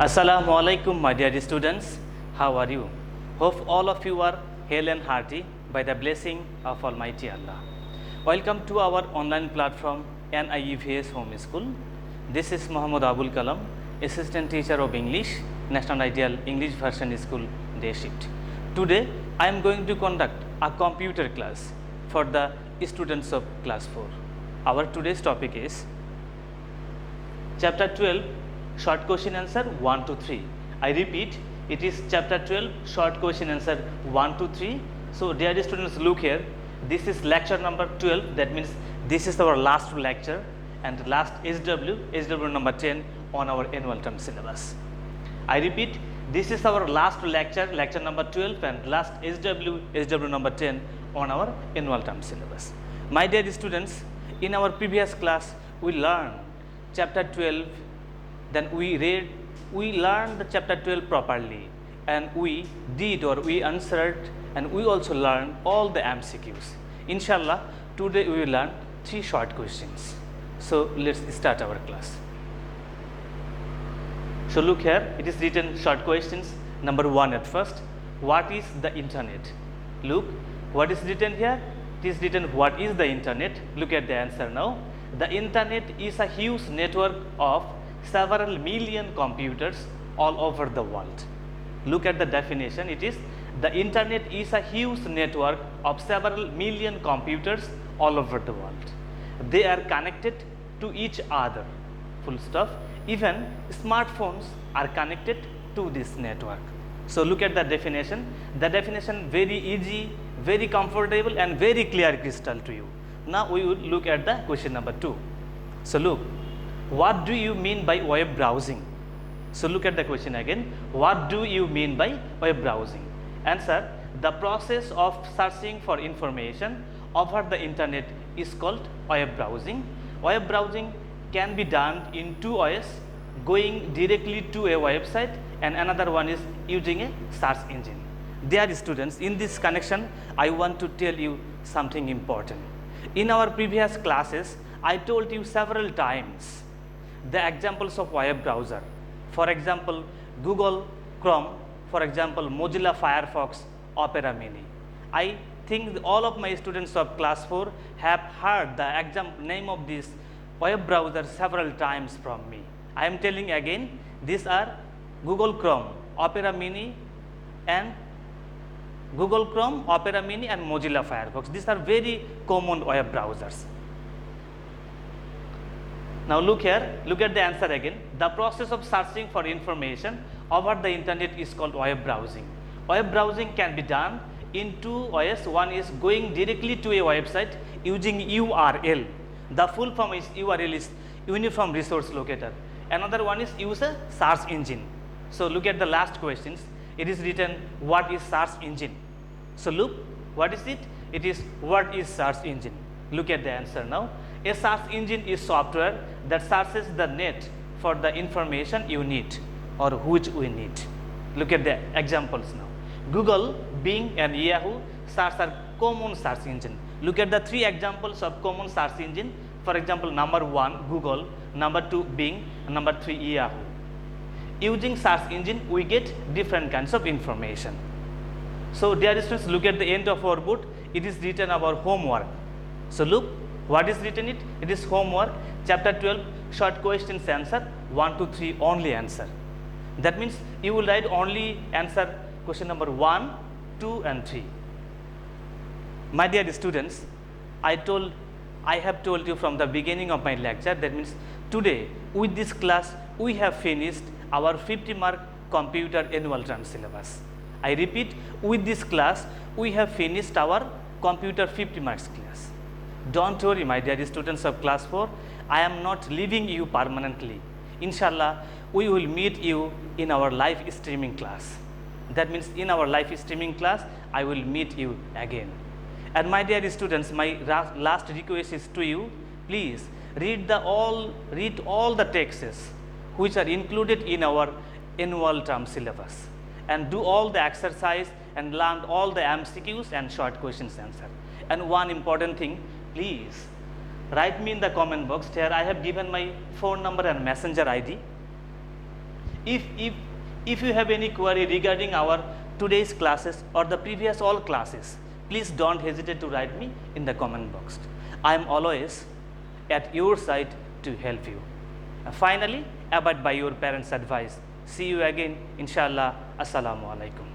Assalamu alaikum, my dear students. How are you? Hope all of you are hale and hearty by the blessing of Almighty Allah. Welcome to our online platform NIEVS Home School. This is Muhammad Abul Kalam, Assistant Teacher of English, National Ideal English Version School, Day Shift. Today, I am going to conduct a computer class for the students of class 4. Our today's topic is Chapter 12, Short Question Answer 1 to 3. I repeat, it is Chapter 12, Short Question Answer 1 to 3. So, dear students, look here. This is lecture number 12. That means this is our last lecture and last SW number 10 on our annual term syllabus. I repeat, this is our last lecture, lecture number 12 and last SW number 10 on our annual term syllabus. My dear students, in our previous class, we learned chapter 12, then we learned the chapter 12 properly and we answered and we also learned all the MCQs. Inshallah, today we will learn 3 short questions. So, let's start our class. So, look here, it is written short questions. Number 1 at first, what is the internet? Look, what is written here? It is written what is the internet? Look at the answer now. The internet is a huge network of several million computers all over the world. Look at the definition. It is the internet is a huge network of several million computers all over the world. They are connected to each other. Full stop. Even smartphones are connected to this network. So look at the definition. The definition very easy, very comfortable and very clear crystal to you. Now we will look at the question number 2. So look, what do you mean by web browsing? So look at the question again. What do you mean by web browsing? Answer, the process of searching for information over the internet is called web browsing. Web browsing can be done in 2 ways, going directly to a website and another one is using a search engine. Dear students, in this connection, I want to tell you something important. In our previous classes, I told you several times the examples of web browser. For example, Google Chrome, for example, Mozilla Firefox, Opera Mini. I think all of my students of class 4 have heard the name of this web browser several times from me. I am telling again, these are Google Chrome, Opera Mini and Mozilla Firefox. These are very common web browsers. Now look here, look at the answer again. The process of searching for information over the internet is called web browsing. Web browsing can be done in 2 ways. One is going directly to a website using URL. The full form is URL is Uniform Resource Locator. Another one is use a search engine. So look at the last questions. It is written what is search engine? So look, what is it? It is what is search engine? Look at the answer now. A search engine is software that searches the net for the information you need or which we need. Look at the examples now. Google, Bing and Yahoo search are common search engine. Look at the 3 examples of common search engine. For example, number 1 Google, number 2 Bing, and number 3 Yahoo. Using search engine, we get different kinds of information. So dear students, look at the end of our book. It is written our homework. So look, what is written it? It is homework, chapter 12, short questions answer, 1 to 3 only answer. That means you will write only answer question number 1, 2 and 3. My dear students, I have told you from the beginning of my lecture, that means today with this class we have finished our 50-mark computer annual term syllabus. I repeat, with this class we have finished our computer 50 marks class. Don't worry, my dear students of class 4, I am not leaving you permanently. Inshallah, we will meet you in our live streaming class. That means in our live streaming class, I will meet you again. And my dear students, my last request is to you, please read all the texts which are included in our annual term syllabus and do all the exercise and learn all the MCQs and short questions answer. And one important thing, please write me in the comment box. Here I have given my phone number and messenger ID. If you have any query regarding our today's classes or the previous all classes, please don't hesitate to write me in the comment box. I am always at your side to help you. Finally, abide by your parents' advice. See you again, inshallah. Assalamu alaikum.